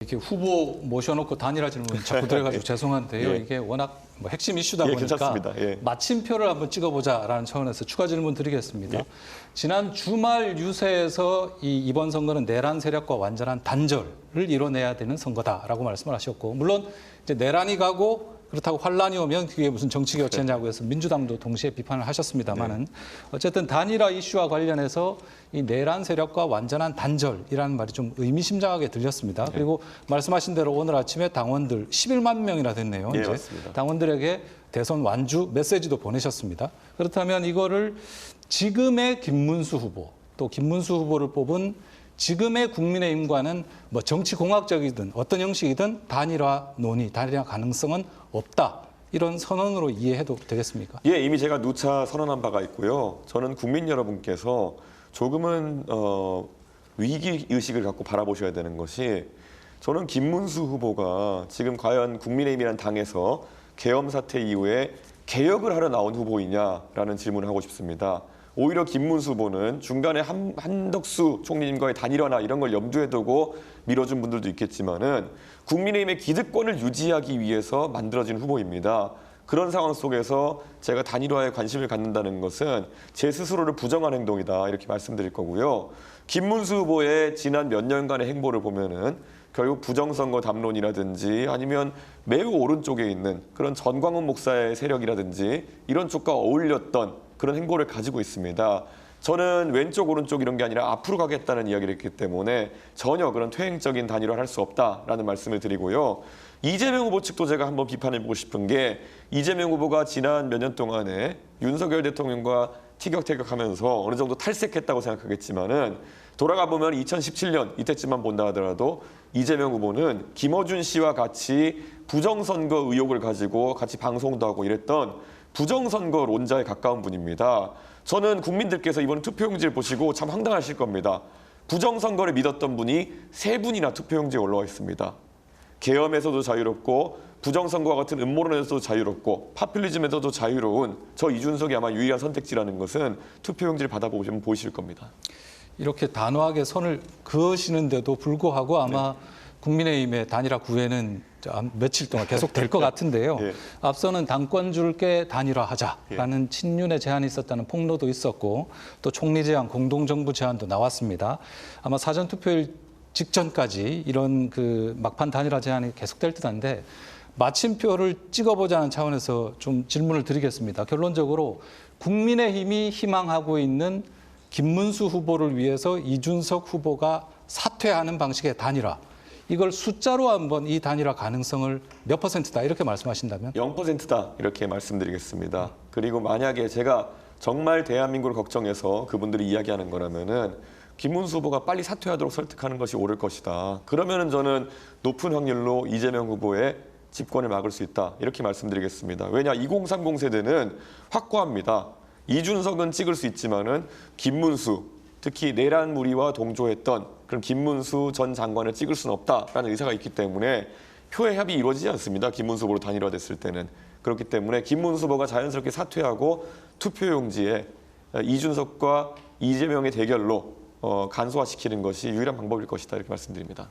이렇게 후보 모셔놓고 단일화 질문 자꾸 들어가지고 죄송한데요. 예. 이게 워낙 뭐 핵심 이슈다 보니까 괜찮습니다. 예. 마침표를 한번 찍어보자라는 차원에서 추가 질문 드리겠습니다. 예. 지난 주말 유세에서 이번 선거는 내란 세력과 완전한 단절을 이뤄내야 되는 선거다라고 말씀을 하셨고, 물론 이제 내란이 가고 그렇다고 환란이 오면 그게 무슨 정치 교체냐고 해서 민주당도 동시에 비판을 하셨습니다만은 어쨌든 단일화 이슈와 관련해서 이 내란 세력과 완전한 단절이라는 말이 좀 의미심장하게 들렸습니다. 그리고 말씀하신 대로 오늘 아침에 당원들 11만 명이나 됐네요. 예, 이제 맞습니다. 당원들에게 대선 완주 메시지도 보내셨습니다. 그렇다면 이거를 지금의 김문수 후보, 또 김문수 후보를 뽑은 지금의 국민의힘과는 뭐 정치공학적이든 어떤 형식이든 단일화 논의, 단일화 가능성은 없다. 이런 선언으로 이해해도 되겠습니까? 예, 이미 제가 누차 선언한 바가 있고요. 저는 국민 여러분께서 조금은 위기 의식을 갖고 바라보셔야 되는 것이, 저는 김문수 후보가 지금 과연 국민의힘이라는 당에서 계엄 사태 이후에 개혁을 하러 나온 후보이냐라는 질문을 하고 싶습니다. 오히려 김문수 후보는 중간에 한덕수 총리님과의 단일화나 이런 걸 염두에 두고 밀어준 분들도 있겠지만은 국민의힘의 기득권을 유지하기 위해서 만들어진 후보입니다. 그런 상황 속에서 제가 단일화에 관심을 갖는다는 것은 제 스스로를 부정한 행동이다, 이렇게 말씀드릴 거고요. 김문수 후보의 지난 몇 년간의 행보를 보면은 결국 부정선거 담론이라든지 아니면 매우 오른쪽에 있는 그런 전광훈 목사의 세력이라든지 이런 쪽과 어울렸던 그런 행보를 가지고 있습니다. 저는 왼쪽 오른쪽 이런 게 아니라 앞으로 가겠다는 이야기를 했기 때문에 전혀 그런 퇴행적인 단일화를 할 수 없다라는 말씀을 드리고요. 이재명 후보 측도 제가 한번 비판해보고 싶은 게, 이재명 후보가 지난 몇 년 동안에 윤석열 대통령과 티격태격하면서 어느 정도 탈색했다고 생각하겠지만은 돌아가 보면 2017년 이때쯤만 본다 하더라도 이재명 후보는 김어준 씨와 같이 부정선거 의혹을 가지고 같이 방송도 하고 이랬던 부정선거론자에 가까운 분입니다. 저는 국민들께서 이번 투표용지를 보시고 참 황당하실 겁니다. 부정선거를 믿었던 분이 3분이나 투표용지에 올라와 있습니다. 계엄에서도 자유롭고 부정선거와 같은 음모론에서도 자유롭고 파퓰리즘에서도 자유로운 저 이준석이 아마 유일한 선택지라는 것은 투표용지를 받아보시면 보이실 겁니다. 이렇게 단호하게 선을 그으시는데도 불구하고 아마 국민의힘의 단일화 구애는 며칠 동안 계속 될 것 같은데요. 예. 앞서는 당권 줄게 단일화하자라는 친윤의 제안이 있었다는 폭로도 있었고, 또 총리 제안, 공동정부 제안도 나왔습니다. 아마 사전투표일 직전까지 이런 그 막판 단일화 제안이 계속될 듯한데, 마침표를 찍어보자는 차원에서 좀 질문을 드리겠습니다. 결론적으로 국민의힘이 희망하고 있는 김문수 후보를 위해서 이준석 후보가 사퇴하는 방식의 단일화, 이걸 숫자로 한번 이 단일화 가능성을 몇 %다 이렇게 말씀하신다면? 0%다 이렇게 말씀드리겠습니다. 그리고 만약에 제가 정말 대한민국을 걱정해서 그분들이 이야기하는 거라면은 김문수 후보가 빨리 사퇴하도록 설득하는 것이 옳을 것이다. 그러면은 저는 높은 확률로 이재명 후보의 집권을 막을 수 있다, 이렇게 말씀드리겠습니다. 왜냐, 2030 세대는 확고합니다. 이준석은 찍을 수 있지만은 김문수, 특히 내란 무리와 동조했던 그런 김문수 전 장관을 찍을 수는 없다라는 의사가 있기 때문에 표의 합이 이루어지지 않습니다. 김문수 후보로 단일화됐을 때는. 그렇기 때문에 김문수 후보가 자연스럽게 사퇴하고 투표용지에 이준석과 이재명의 대결로 간소화시키는 것이 유일한 방법일 것이다, 이렇게 말씀드립니다.